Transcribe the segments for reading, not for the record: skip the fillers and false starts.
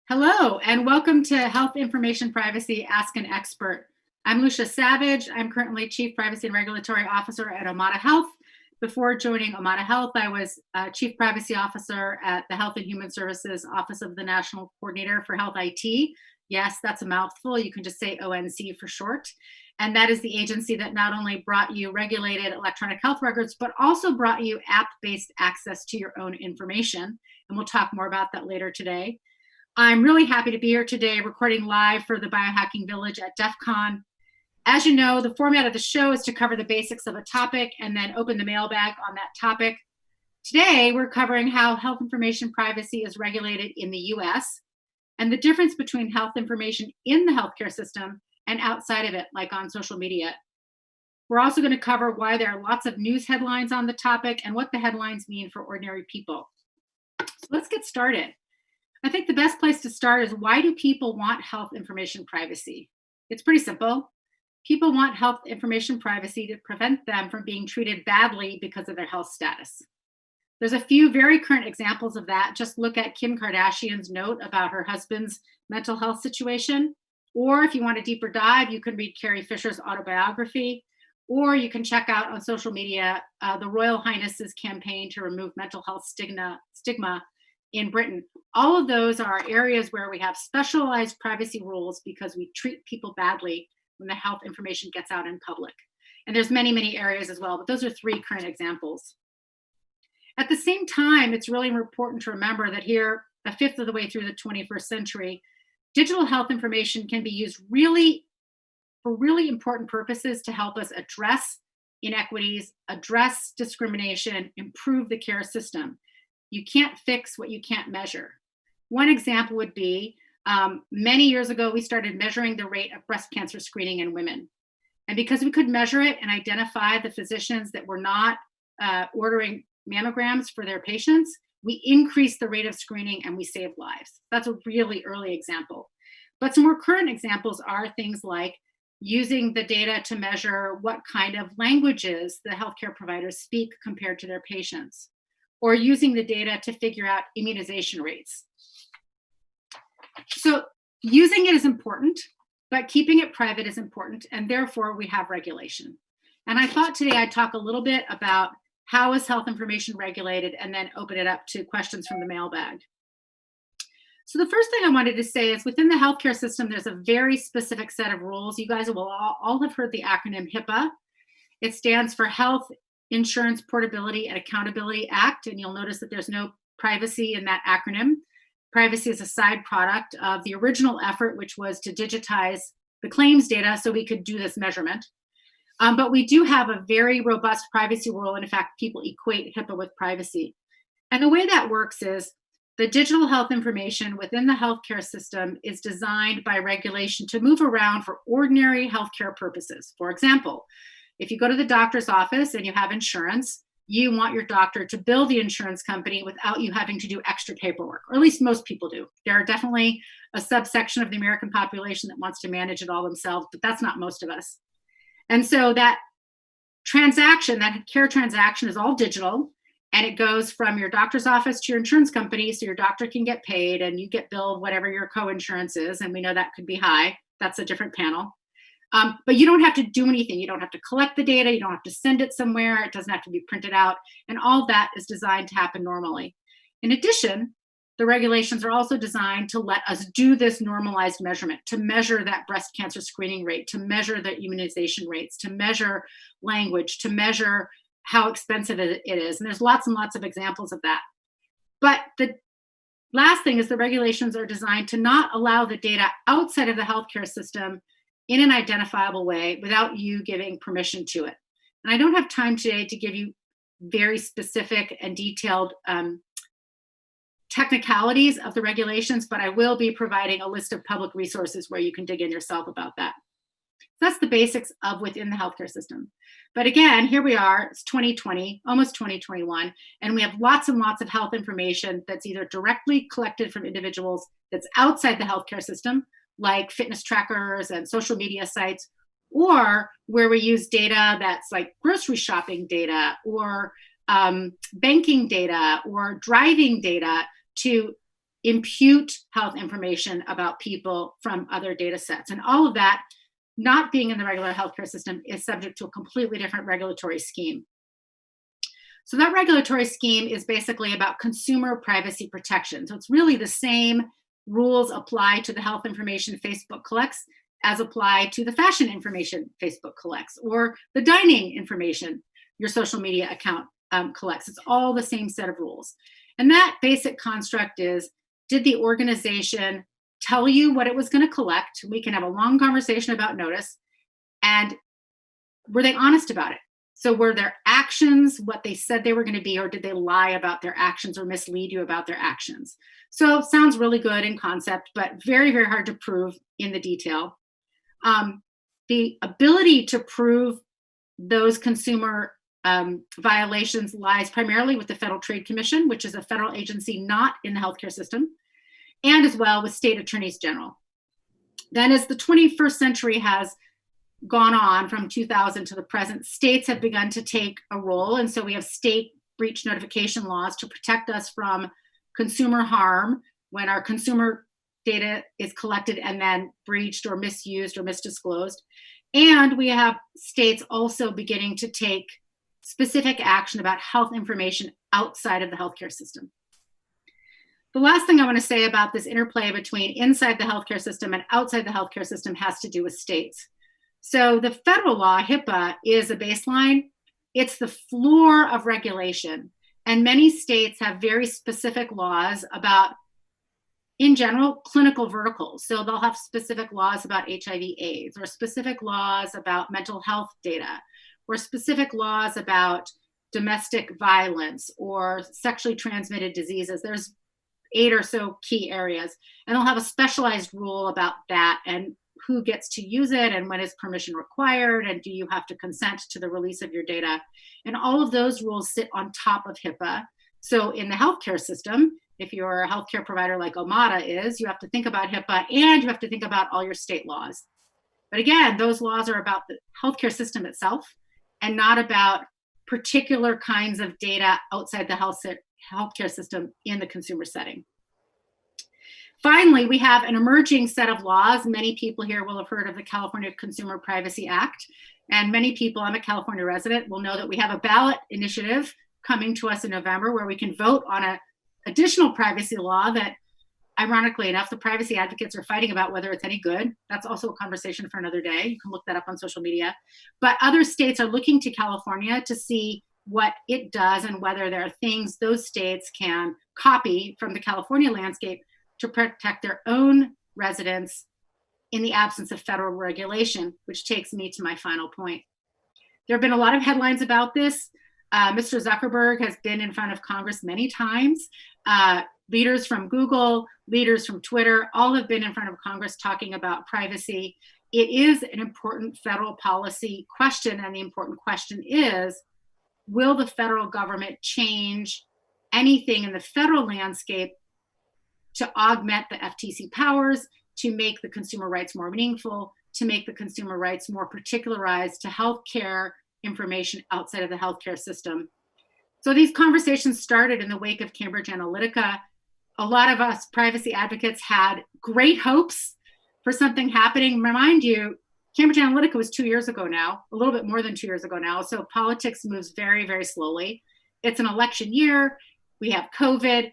Hello, and welcome to Health Information Privacy Ask an Expert. I'm Lucia Savage. I'm currently Chief Privacy and Regulatory Officer at Omada Health. Before joining Omada Health, I was Chief Privacy Officer at the Health and Human Services Office of the National Coordinator for Health IT. Yes, that's a mouthful. You can just say ONC for short. And that is the agency that not only brought you regulated electronic health records, but also brought you app-based access to your own information. And we'll talk more about that later today. I'm really happy to be here today recording live for the Biohacking Village at DEF CON. As you know, the format of the show is to cover the basics of a topic and then open the mailbag on that topic. Today, we're covering how health information privacy is regulated in the US and the difference between health information in the healthcare system and outside of it, like on social media. We're also going to cover why there are lots of news headlines on the topic and what the headlines mean for ordinary people. So let's get started. I think the best place to start is, why do people want health information privacy? It's pretty simple. People want health information privacy to prevent them from being treated badly because of their health status. There's a few very current examples of that. Just look at Kim Kardashian's note about her husband's mental health situation. Or if you want a deeper dive, you can read Carrie Fisher's autobiography, or you can check out on social media the Royal Highness's campaign to remove mental health stigma in Britain. All of those are areas where we have specialized privacy rules because we treat people badly when the health information gets out in public. And there's many, many areas as well, but those are three current examples. At the same time, it's really important to remember that here, a fifth of the way through the 21st century, digital health information can be used for really important purposes to help us address inequities, address discrimination, improve the care system. You can't fix what you can't measure. One example would be, many years ago, we started measuring the rate of breast cancer screening in women. And because we could measure it and identify the physicians that were not ordering mammograms for their patients, we increased the rate of screening and we saved lives. That's a really early example. But some more current examples are things like using the data to measure what kind of languages the healthcare providers speak compared to their patients, or using the data to figure out immunization rates. So using it is important, but keeping it private is important, and therefore we have regulation. And I thought today I'd talk a little bit about how is health information regulated, and then open it up to questions from the mailbag. So the first thing I wanted to say is, within the healthcare system, there's a very specific set of rules. You guys will all have heard the acronym HIPAA. It stands for Health Insurance Portability and Accountability Act, and you'll notice that there's no privacy in that acronym. Privacy is a side product of the original effort, which was to digitize the claims data so we could do this measurement. But we do have a very robust privacy rule, and in fact, people equate HIPAA with privacy. And the way that works is, the digital health information within the healthcare system is designed by regulation to move around for ordinary healthcare purposes. For example, if you go to the doctor's office and you have insurance, you want your doctor to bill the insurance company without you having to do extra paperwork, or at least most people do. There are definitely a subsection of the American population that wants to manage it all themselves, but that's not most of us. And so that transaction, that care transaction, is all digital, and it goes from your doctor's office to your insurance company, so your doctor can get paid and you get billed whatever your co-insurance is, and we know that could be high. That's a different panel. But you don't have to do anything. You don't have to collect the data. You don't have to send it somewhere. It doesn't have to be printed out. And all of that is designed to happen normally. In addition, the regulations are also designed to let us do this normalized measurement, to measure that breast cancer screening rate, to measure the immunization rates, to measure language, to measure how expensive it is. And there's lots and lots of examples of that. But the last thing is, the regulations are designed to not allow the data outside of the healthcare system in an identifiable way without you giving permission to it. And I don't have time today to give you very specific and detailed technicalities of the regulations, but I will be providing a list of public resources where you can dig in yourself about that. So that's the basics of within the healthcare system. But again, here we are, it's 2020, almost 2021, and we have lots and lots of health information that's either directly collected from individuals that's outside the healthcare system, like fitness trackers and social media sites, or where we use data that's like grocery shopping data, or banking data, or driving data to impute health information about people from other data sets. And all of that, not being in the regular healthcare system, is subject to a completely different regulatory scheme. So that regulatory scheme is basically about consumer privacy protection. So it's really the same rules apply to the health information Facebook collects as apply to the fashion information Facebook collects, or the dining information your social media account collects. It's all the same set of rules. And that basic construct is, did the organization tell you what it was going to collect? We can have a long conversation about notice. And were they honest about it? So were their actions what they said they were going to be, or did they lie about their actions or mislead you about their actions? So it sounds really good in concept, but very, very hard to prove in the detail. The ability to prove those consumer violations lies primarily with the Federal Trade Commission, which is a federal agency not in the healthcare system, and as well with state attorneys general. Then as the 21st century has gone on from 2000 to the present, states have begun to take a role. And so we have state breach notification laws to protect us from consumer harm when our consumer data is collected and then breached or misused or misdisclosed. And we have states also beginning to take specific action about health information outside of the healthcare system. The last thing I want to say about this interplay between inside the healthcare system and outside the healthcare system has to do with states. So the federal law, HIPAA, is a baseline. It's the floor of regulation. And many states have very specific laws about, in general, clinical verticals. So they'll have specific laws about HIV/AIDS, or specific laws about mental health data, or specific laws about domestic violence or sexually transmitted diseases. There's 8 or so key areas. And they'll have a specialized rule about that, and who gets to use it, and when is permission required, and do you have to consent to the release of your data. And all of those rules sit on top of HIPAA. So in the healthcare system, if you're a healthcare provider like Omada is, you have to think about HIPAA, and you have to think about all your state laws. But again, those laws are about the healthcare system itself and not about particular kinds of data outside the healthcare system in the consumer setting. Finally, we have an emerging set of laws. Many people here will have heard of the California Consumer Privacy Act. And many people, I'm a California resident, will know that we have a ballot initiative coming to us in November where we can vote on an additional privacy law that, ironically enough, the privacy advocates are fighting about whether it's any good. That's also a conversation for another day. You can look that up on social media. But other states are looking to California to see what it does and whether there are things those states can copy from the California landscape to protect their own residents in the absence of federal regulation, which takes me to my final point. There have been a lot of headlines about this. Mr. Zuckerberg has been in front of Congress many times. Leaders from Google, leaders from Twitter, all have been in front of Congress talking about privacy. It is an important federal policy question, and the important question is, will the federal government change anything in the federal landscape to augment the FTC powers, to make the consumer rights more meaningful, to make the consumer rights more particularized to healthcare information outside of the healthcare system. So these conversations started in the wake of Cambridge Analytica. A lot of us privacy advocates had great hopes for something happening. Remind you, Cambridge Analytica was 2 years ago now, a little bit more than 2 years ago now. So politics moves very, very slowly. It's an election year. We have COVID.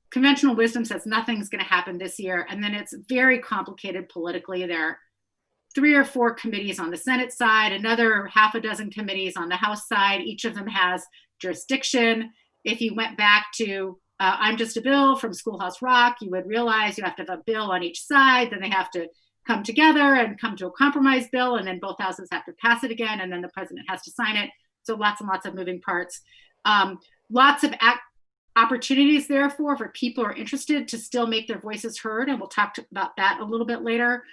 Conventional wisdom says nothing's going to happen this year. And then it's very complicated politically. There are 3 or 4 committees on the Senate side, another half a dozen committees on the House side. Each of them has jurisdiction. If you went back to I'm Just a Bill from Schoolhouse Rock, you would realize you have to have a bill on each side. Then they have to come together and come to a compromise bill. And then both houses have to pass it again. And then the president has to sign it. So lots and lots of moving parts. Lots of opportunities, therefore, for people who are interested to still make their voices heard. And we'll talk about that a little bit later.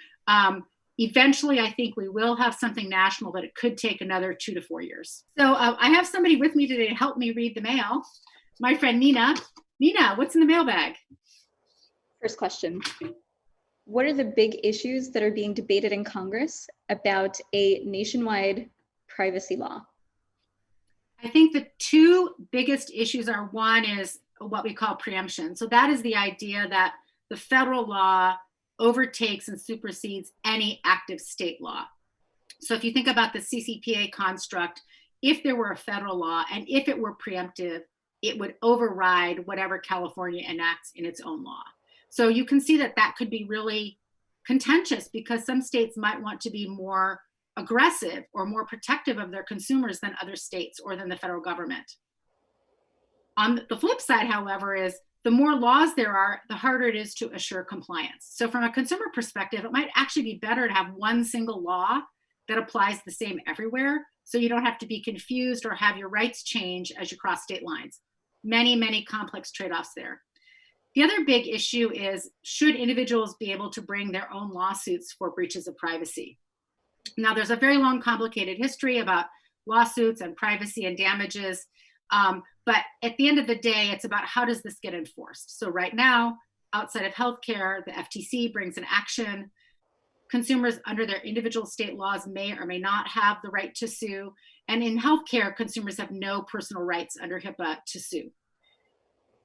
Eventually, I think we will have something national, but it could take another 2 to 4 years. So I have somebody with me today to help me read the mail. My friend Nina. Nina, what's in the mailbag? First question. What are the big issues that are being debated in Congress about a nationwide privacy law? I think the 2 biggest issues are, one is what we call preemption. So that is the idea that the federal law overtakes and supersedes any active state law. So if you think about the CCPA construct, if there were a federal law and if it were preemptive, it would override whatever California enacts in its own law. So you can see that that could be really contentious because some states might want to be more aggressive or more protective of their consumers than other states or than the federal government. On the flip side, however, is the more laws there are, the harder it is to assure compliance. So from a consumer perspective, it might actually be better to have one single law that applies the same everywhere, so you don't have to be confused or have your rights change as you cross state lines. Many, many complex trade-offs there. The other big issue is, should individuals be able to bring their own lawsuits for breaches of privacy? Now, there's a very long, complicated history about lawsuits and privacy and damages. But at the end of the day, it's about how does this get enforced? So right now, outside of healthcare, the FTC brings an action. Consumers under their individual state laws may or may not have the right to sue. And in healthcare, consumers have no personal rights under HIPAA to sue.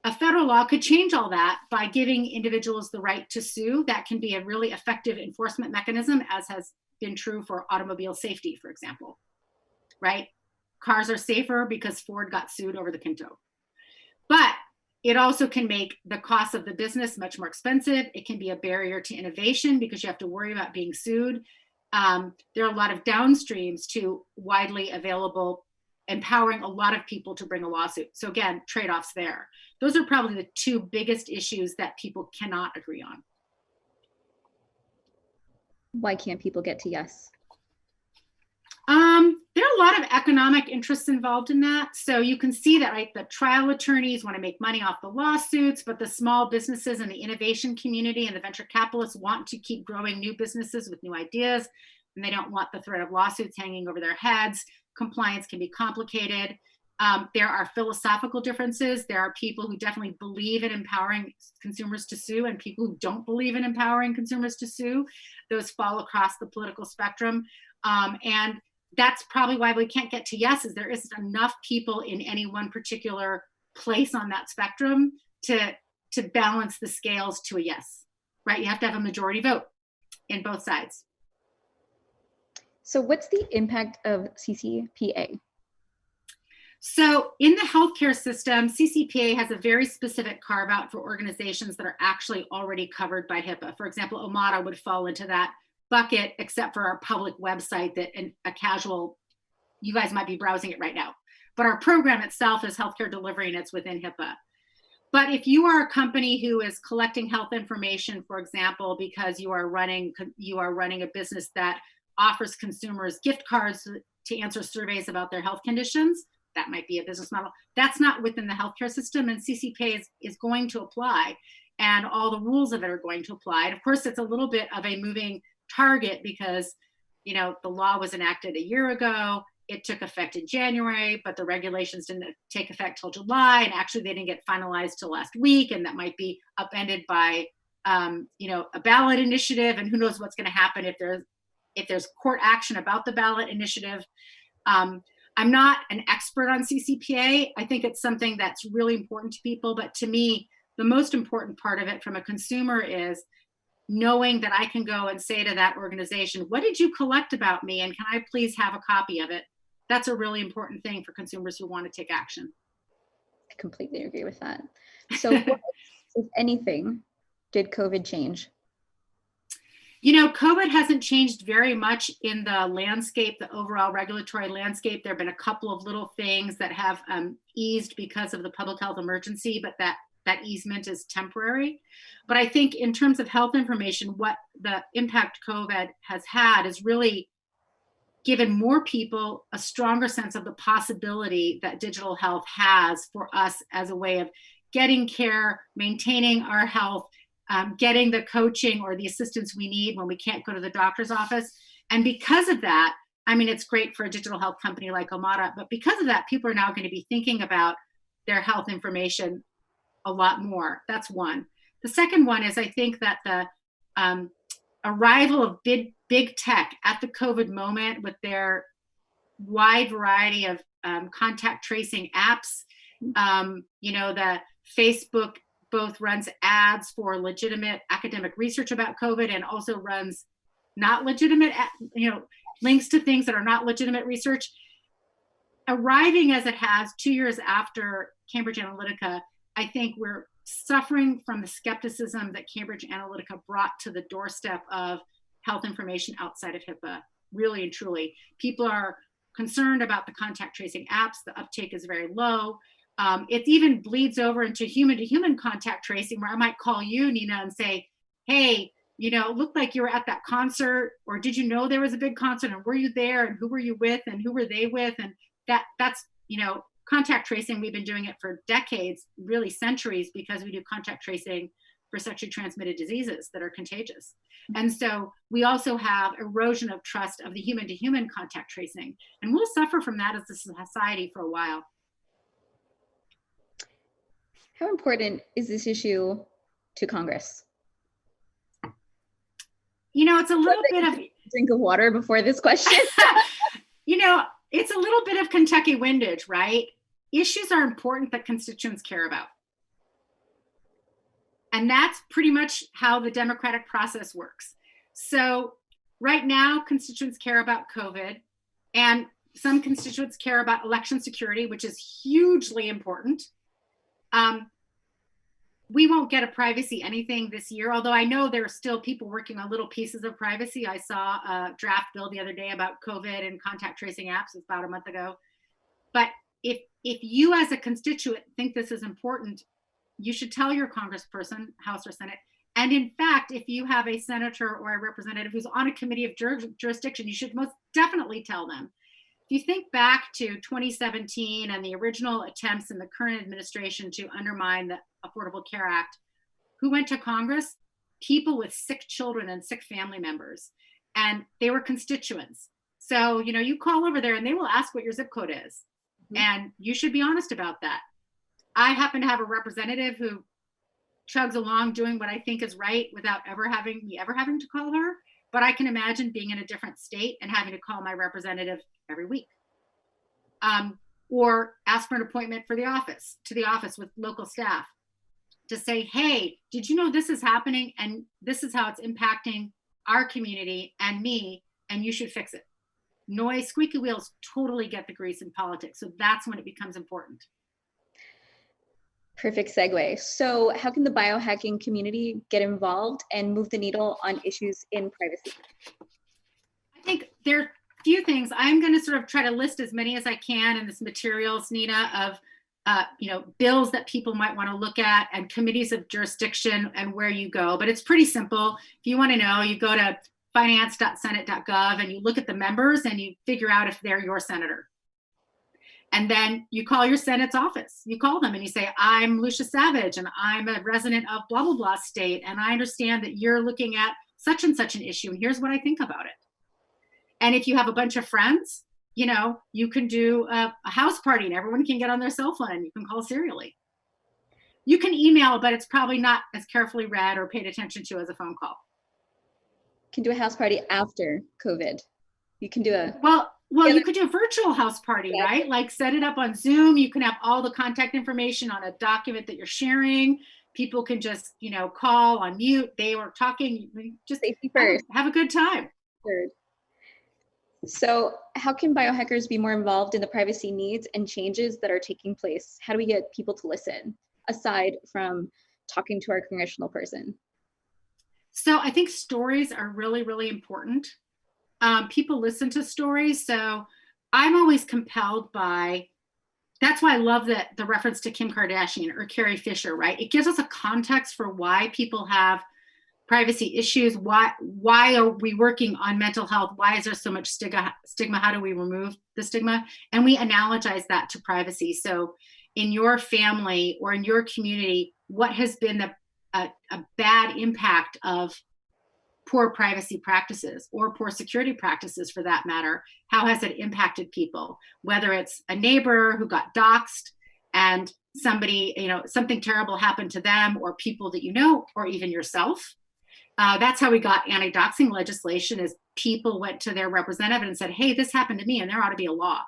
A federal law could change all that by giving individuals the right to sue. That can be a really effective enforcement mechanism, as has been true for automobile safety, for example, right? Cars are safer because Ford got sued over the Pinto. But it also can make the cost of the business much more expensive. It can be a barrier to innovation because you have to worry about being sued. There are a lot of downstreams to widely available, empowering a lot of people to bring a lawsuit. So again, trade-offs there. Those are probably the two biggest issues that people cannot agree on. Why can't people get to yes? There are a lot of economic interests involved in that. So you can see that, right? The trial attorneys want to make money off the lawsuits, but the small businesses and the innovation community and the venture capitalists want to keep growing new businesses with new ideas, and they don't want the threat of lawsuits hanging over their heads. Compliance can be complicated. There are philosophical differences. There are people who definitely believe in empowering consumers to sue and people who don't believe in empowering consumers to sue. Those fall across the political spectrum. And that's probably why we can't get to yes, is there isn't enough people in any one particular place on that spectrum to balance the scales to a yes, right? You have to have a majority vote in both sides. So what's the impact of CCPA? So in the healthcare system, CCPA has a very specific carve out for organizations that are actually already covered by HIPAA. For example, Omada would fall into that bucket, except for our public website that a casual, you guys might be browsing it right now. But our program itself is healthcare delivery and it's within HIPAA. But if you are a company who is collecting health information, for example, because you are running a business that offers consumers gift cards to answer surveys about their health conditions, that might be a business model. That's not within the healthcare system, and CCPA is going to apply, and all the rules of it are going to apply. And of course, it's a little bit of a moving target because, you know, the law was enacted a year ago. It took effect in January, but the regulations didn't take effect till July, and actually they didn't get finalized till last week, and that might be upended by, a ballot initiative, and who knows what's going to happen if there's court action about the ballot initiative. I'm not an expert on CCPA. I think it's something that's really important to people, but to me, the most important part of it from a consumer is knowing that I can go and say to that organization, what did you collect about me, and can I please have a copy of it? That's a really important thing for consumers who want to take action. I completely agree with that. So what, if anything, did COVID change? You know, COVID hasn't changed very much in the landscape, the overall regulatory landscape. There have been a couple of little things that have eased because of the public health emergency, but that easement is temporary. But I think in terms of health information, what the impact COVID has had is really given more people a stronger sense of the possibility that digital health has for us as a way of getting care, maintaining our health, getting the coaching or the assistance we need when we can't go to the doctor's office. And because of that, I mean, it's great for a digital health company like Omada, but because of that, people are now going to be thinking about their health information a lot more. That's one. The second one is I think that the arrival of big tech at the COVID moment with their wide variety of contact tracing apps, the Facebook both runs ads for legitimate academic research about COVID and also runs not legitimate, links to things that are not legitimate research. Arriving as it has 2 years after Cambridge Analytica, I think we're suffering from the skepticism that Cambridge Analytica brought to the doorstep of health information outside of HIPAA, really and truly. People are concerned about the contact tracing apps. The uptake is very low. It even bleeds over into human-to-human contact tracing, where I might call you, Nina, and say, hey, it looked like you were at that concert, or did you know there was a big concert, and were you there, and who were you with, and who were they with? And that's contact tracing. We've been doing it for decades, really centuries, because we do contact tracing for sexually transmitted diseases that are contagious. And so we also have erosion of trust of the human-to-human contact tracing, and we'll suffer from that as a society for a while. How important is this issue to Congress? It's a little bit of drink of water before this question. It's a little bit of Kentucky windage, right? Issues are important that constituents care about. And that's pretty much how the democratic process works. So right now, constituents care about COVID, and some constituents care about election security, which is hugely important. We won't get a privacy anything this year, although I know there are still people working on little pieces of privacy. I saw a draft bill the other day about COVID and contact tracing apps. It's about a month ago. But if you as a constituent think this is important, you should tell your congressperson, House or Senate. And in fact, if you have a senator or a representative who's on a committee of jurisdiction, you should most definitely tell them. If you think back to 2017 and the original attempts in the current administration to undermine the Affordable Care Act, who went to Congress? People with sick children and sick family members. And they were constituents. So, you call over there and they will ask what your zip code is. Mm-hmm. And you should be honest about that. I happen to have a representative who chugs along doing what I think is right without ever having to call her. But I can imagine being in a different state and having to call my representative every week. Or ask for an appointment to the office with local staff to say, hey, did you know this is happening? And this is how it's impacting our community and me, and you should fix it. Noise, squeaky wheels totally get the grease in politics. So that's when it becomes important. Perfect segue. So how can the biohacking community get involved and move the needle on issues in privacy? I think there are a few things. I'm going to sort of try to list as many as I can in this materials, Nina, of bills that people might want to look at and committees of jurisdiction and where you go. But it's pretty simple. If you want to know, you go to finance.senate.gov and you look at the members and you figure out if they're your senator. And then you call your Senate's office. You call them and you say, I'm Lucia Savage and I'm a resident of blah, blah, blah state. And I understand that you're looking at such and such an issue. And here's what I think about it. And if you have a bunch of friends, you can do a house party and everyone can get on their cell phone and you can call serially. You can email, but it's probably not as carefully read or paid attention to as a phone call. You can do a house party after COVID. You can do a... Well, you could do a virtual house party, yeah. Right? Like set it up on Zoom. You can have all the contact information on a document that you're sharing. People can just, call on mute. They were talking. Just safety first. Have a good time. Third. So how can biohackers be more involved in the privacy needs and changes that are taking place? How do we get people to listen, aside from talking to our congressional person? So I think stories are really, really important. People listen to stories. So I'm always compelled by, that's why I love the reference to Kim Kardashian or Carrie Fisher, right? It gives us a context for why people have privacy issues. Why are we working on mental health? Why is there so much stigma? How do we remove the stigma? And we analogize that to privacy. So in your family or in your community, what has been a bad impact of poor privacy practices or poor security practices for that matter? How has it impacted people? Whether it's a neighbor who got doxxed and somebody, something terrible happened to them, or people that or even yourself. That's how we got anti-doxing legislation, is people went to their representative and said, hey, this happened to me and there ought to be a law.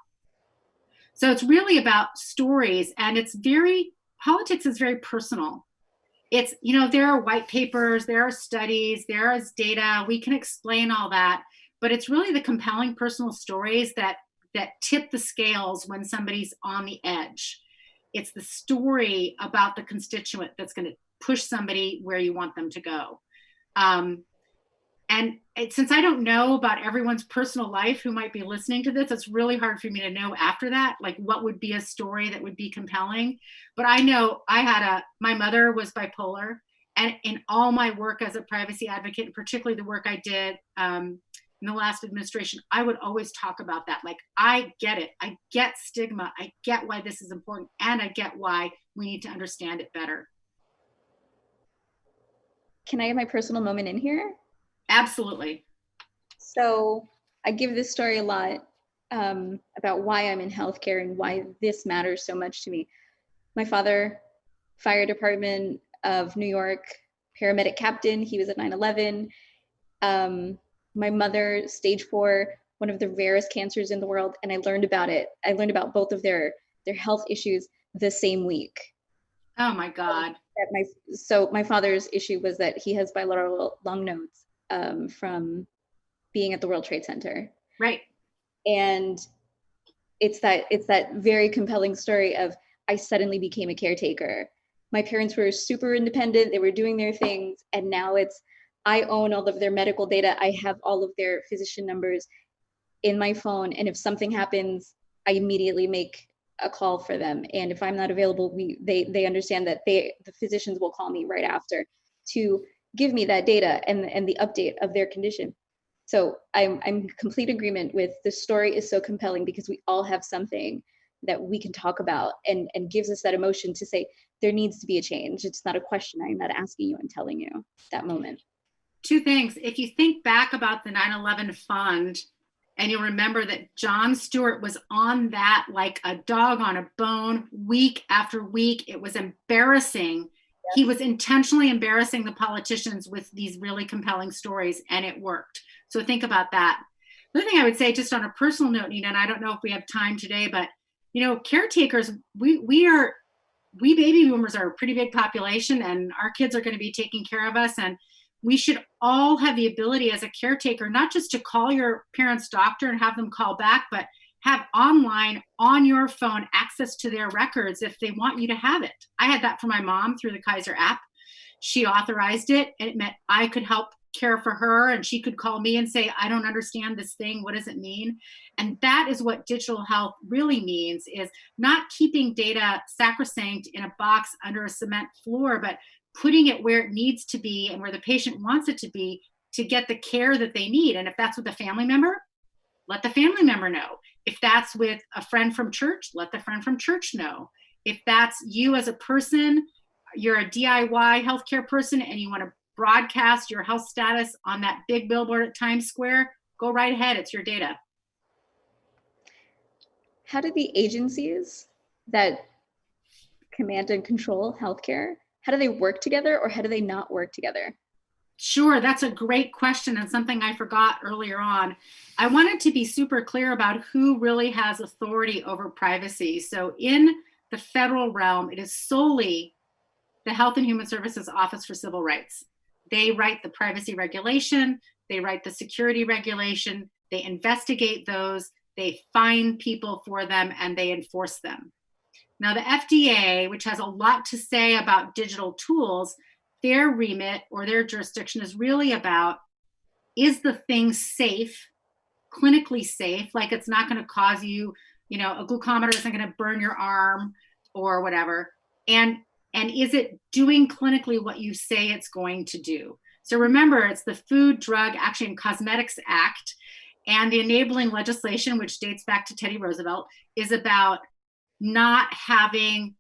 So it's really about stories, and it's very politics is very personal. It's, there are white papers, there are studies, there is data, we can explain all that, but it's really the compelling personal stories that tip the scales when somebody's on the edge. It's the story about the constituent that's going to push somebody where you want them to go. Since I don't know about everyone's personal life who might be listening to this, it's really hard for me to know after that, like what would be a story that would be compelling. But I know my mother was bipolar, and in all my work as a privacy advocate, and particularly the work I did in the last administration, I would always talk about that. Like, I get it. I get stigma. I get why this is important. And I get why we need to understand it better. Can I have my personal moment in here? Absolutely. So I give this story a lot about why I'm in healthcare and why this matters so much to me. My father, fire department of New York, paramedic captain. He was at 9/11. My mother, stage 4, one of the rarest cancers in the world. And I learned about it. I learned about both of their health issues the same week. Oh my God. So my father's issue was that he has bilateral lung nodes from being at the World Trade Center. Right. And it's that very compelling story of, I suddenly became a caretaker. My parents were super independent. They were doing their things. And now I own all of their medical data. I have all of their physician numbers in my phone. And if something happens, I immediately make a call for them. And if I'm not available, they understand that the physicians will call me right after to give me that data and the update of their condition. So I'm in complete agreement with, the story is so compelling because we all have something that we can talk about and gives us that emotion to say, there needs to be a change. It's not a question. I'm not asking you, I'm telling you that moment. 2 things. If you think back about the 9/11 fund, and you'll remember that Jon Stewart was on that like a dog on a bone, week after week. It was embarrassing. Yep. He was intentionally embarrassing the politicians with these really compelling stories, and it worked. So think about that. The other thing I would say, just on a personal note, Nina, and I don't know if we have time today, but caretakers, we baby boomers are a pretty big population, and our kids are going to be taking care of us. And we should all have the ability as a caretaker, not just to call your parents' doctor and have them call back, but have online on your phone access to their records if they want you to have it. I had that for my mom through the Kaiser app. She authorized it. It meant I could help care for her, and she could call me and say, I don't understand this thing. What does it mean? And that is what digital health really means, is not keeping data sacrosanct in a box under a cement floor, but putting it where it needs to be and where the patient wants it to be to get the care that they need. And if that's with a family member, let the family member know. If that's with a friend from church, let the friend from church know. If that's you as a person, you're a DIY healthcare person and you want to broadcast your health status on that big billboard at Times Square, go right ahead. It's your data. How do the agencies that command and control healthcare, how do they work together, or how do they not work together? Sure, that's a great question, and something I forgot earlier on. I wanted to be super clear about who really has authority over privacy. So in the federal realm, it is solely the Health and Human Services Office for Civil Rights. They write the privacy regulation, they write the security regulation, they investigate those, they fine people for them, and they enforce them. Now, the FDA, which has a lot to say about digital tools, their remit or their jurisdiction is really about, is the thing safe, clinically safe, like it's not going to cause you, a glucometer isn't going to burn your arm or whatever, and is it doing clinically what you say it's going to do? So remember, it's the Food, Drug, Action, and Cosmetics Act, and the enabling legislation, which dates back to Teddy Roosevelt, is about not having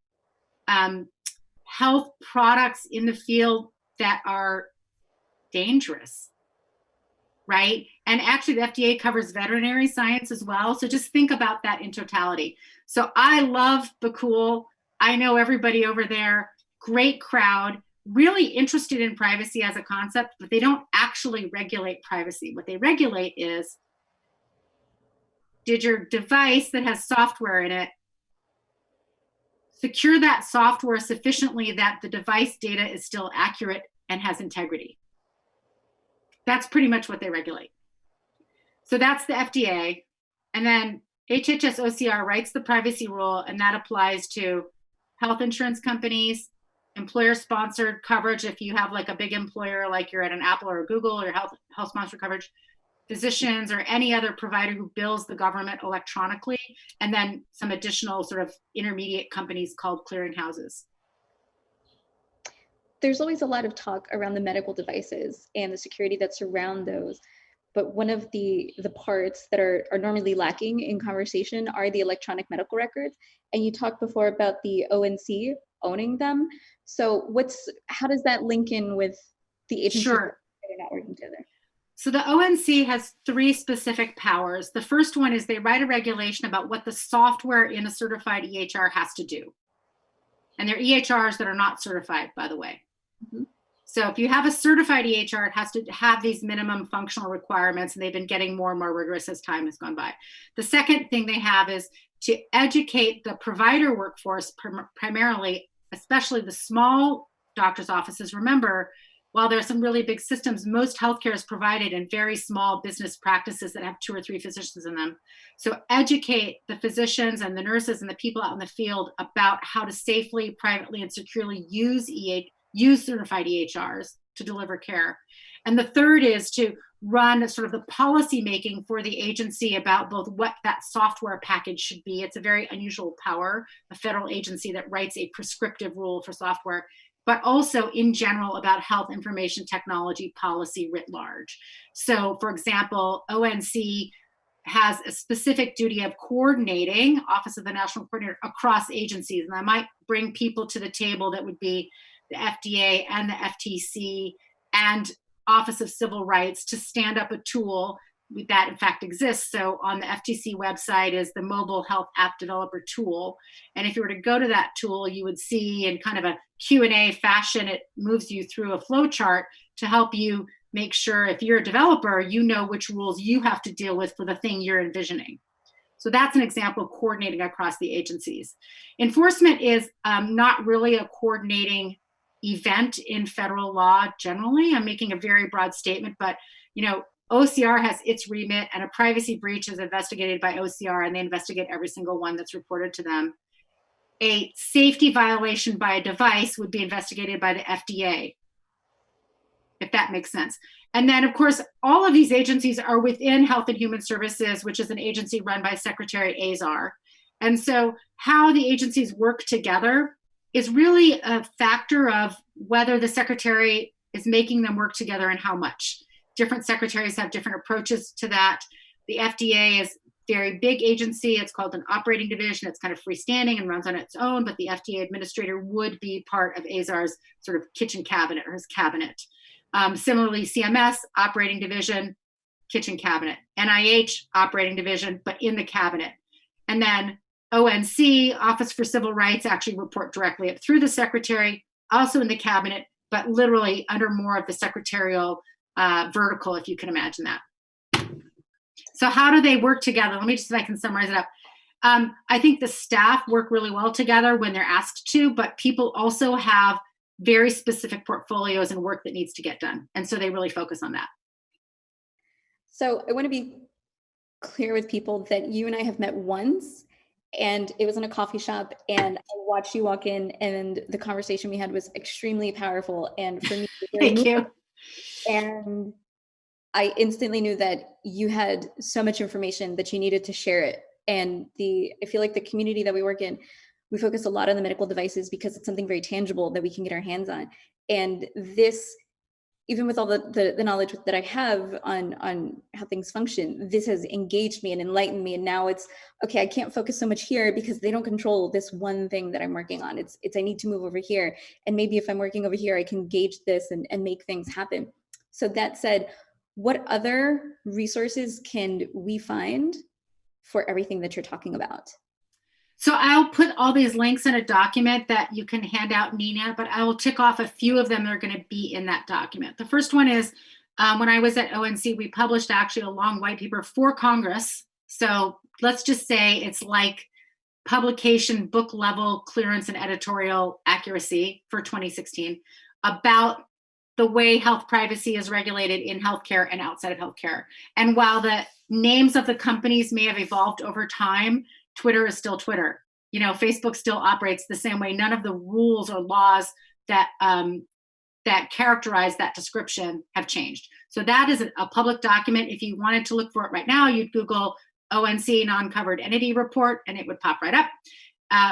health products in the field that are dangerous, right? And actually the FDA covers veterinary science as well. So just think about that in totality. So I love Bakul. I know everybody over there, great crowd, really interested in privacy as a concept, but they don't actually regulate privacy. What they regulate is, did your device that has software in it secure that software sufficiently that the device data is still accurate and has integrity. That's pretty much what they regulate. So that's the FDA. And then HHS OCR writes the privacy rule, and that applies to health insurance companies, employer-sponsored coverage if you have like a big employer, like you're at an Apple or a Google, or health sponsor coverage, physicians, or any other provider who bills the government electronically, and then some additional sort of intermediate companies called clearinghouses. There's always a lot of talk around the medical devices and the security that surround those. But one of the parts that are normally lacking in conversation are the electronic medical records. And you talked before about the ONC owning them. So how does that link in with the agencies that are not working together? So the ONC has 3 specific powers. The first one is they write a regulation about what the software in a certified EHR has to do. And they're EHRs that are not certified, by the way. Mm-hmm. So if you have a certified EHR, it has to have these minimum functional requirements, and they've been getting more and more rigorous as time has gone by. The second thing they have is to educate the provider workforce, primarily, especially the small doctor's offices. Remember, while there are some really big systems, most healthcare is provided in very small business practices that have 2 or 3 physicians in them. So educate the physicians and the nurses and the people out in the field about how to safely, privately, and securely use certified EHRs to deliver care. And the third is to run sort of the policy making for the agency about both what that software package should be. It's a very unusual power, a federal agency that writes a prescriptive rule for software, but also in general about health information technology policy writ large. So for example, ONC has a specific duty of coordinating, Office of the National Coordinator, across agencies. And I might bring people to the table that would be the FDA and the FTC and Office of Civil Rights to stand up a tool that in fact exists. So on the FTC website is the Mobile Health App Developer Tool. And if you were to go to that tool, you would see in kind of a Q&A fashion, it moves you through a flow chart to help you make sure if you're a developer, you know which rules you have to deal with for the thing you're envisioning. So that's an example of coordinating across the agencies. Enforcement is not really a coordinating event in federal law generally. I'm making a very broad statement, but OCR has its remit, and a privacy breach is investigated by OCR, and they investigate every single one that's reported to them. A safety violation by a device would be investigated by the FDA, if that makes sense. And then, of course, all of these agencies are within Health and Human Services, which is an agency run by Secretary Azar. And so how the agencies work together is really a factor of whether the secretary is making them work together and how much. Different secretaries have different approaches to that. The FDA is a very big agency. It's called an operating division. It's kind of freestanding and runs on its own, but the FDA administrator would be part of Azar's sort of kitchen cabinet or his cabinet. Similarly, CMS, operating division, kitchen cabinet. NIH, operating division, but in the cabinet. And then ONC, Office for Civil Rights, actually report directly up through the secretary, also in the cabinet, but literally under more of the secretarial vertical, if you can imagine that. So how do they work together? Let me just see if I can summarize it up. I think the staff work really well together when they're asked to, but people also have very specific portfolios and work that needs to get done. And so they really focus on that. So I want to be clear with people that you and I have met once, and it was in a coffee shop, and I watched you walk in, and the conversation we had was extremely powerful. And for me, thank you. And I instantly knew that you had so much information that you needed to share it. And I feel like the community that we work in, we focus a lot on the medical devices because it's something very tangible that we can get our hands on. And this, even with all the knowledge that I have on how things function, this has engaged me and enlightened me. And now it's, okay, I can't focus so much here because they don't control this one thing that I'm working on. It's I need to move over here. And maybe if I'm working over here, I can gauge this and make things happen. So that said, what other resources can we find for everything that you're talking about? So I'll put all these links in a document that you can hand out, Nina, but I will tick off a few of them that are going to be in that document. The first one is when I was at ONC, we published actually a long white paper for Congress. So let's just say it's like publication book level clearance and editorial accuracy for 2016 about the way health privacy is regulated in healthcare and outside of healthcare. And while the names of the companies may have evolved over time, Twitter is still Twitter. You know, Facebook still operates the same way. None of the rules or laws that that characterize that description have changed. So that is a public document. If you wanted to look for it right now, you'd Google ONC non-covered entity report and it would pop right up.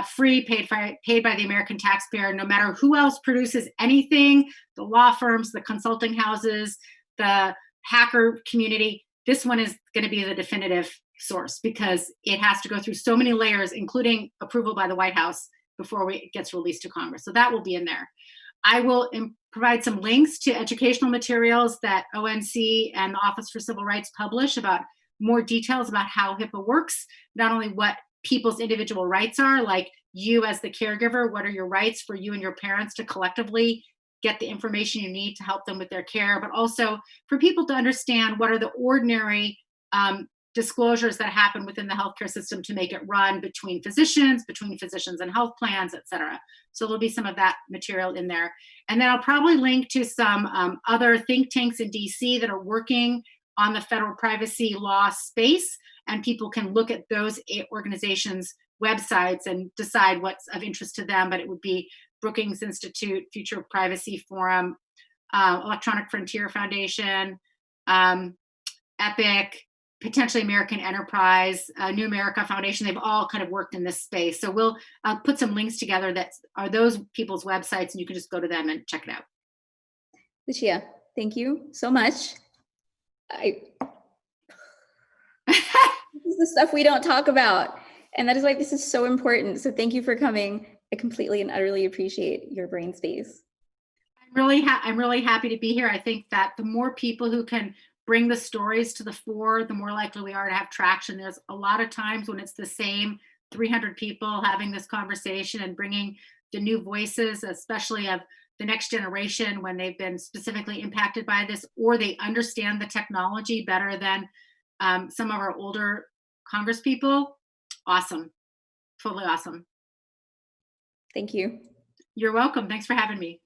Free, paid by the American taxpayer, no matter who else produces anything, the law firms, the consulting houses, the hacker community, this one is going to be the definitive source because it has to go through so many layers, including approval by the White House before it gets released to Congress. So that will be in there. I will provide some links to educational materials that ONC and the Office for Civil Rights publish about more details about how HIPAA works, not only what people's individual rights are, like you as the caregiver, what are your rights for you and your parents to collectively get the information you need to help them with their care, but also for people to understand what are the ordinary disclosures that happen within the healthcare system to make it run between physicians and health plans, et cetera. So there'll be some of that material in there. And then I'll probably link to some other think tanks in DC that are working on the federal privacy law space, and people can look at those organizations' websites and decide what's of interest to them. But it would be Brookings Institute, Future Privacy Forum, Electronic Frontier Foundation, EPIC, potentially American Enterprise, New America Foundation. They've all kind of worked in this space. So we'll put some links together that are those people's websites, and you can just go to them and check it out. Lucia, thank you so much. This is the stuff we don't talk about. And that is why this is so important. So thank you for coming. I completely and utterly appreciate your brain space. I'm really happy to be here. I think that the more people who can bring the stories to the fore, the more likely we are to have traction. There's a lot of times when it's the same 300 people having this conversation and bringing the new voices, especially of the next generation when they've been specifically impacted by this, or they understand the technology better than some of our older Congress people. Awesome. Totally awesome. Thank you. You're welcome. Thanks for having me.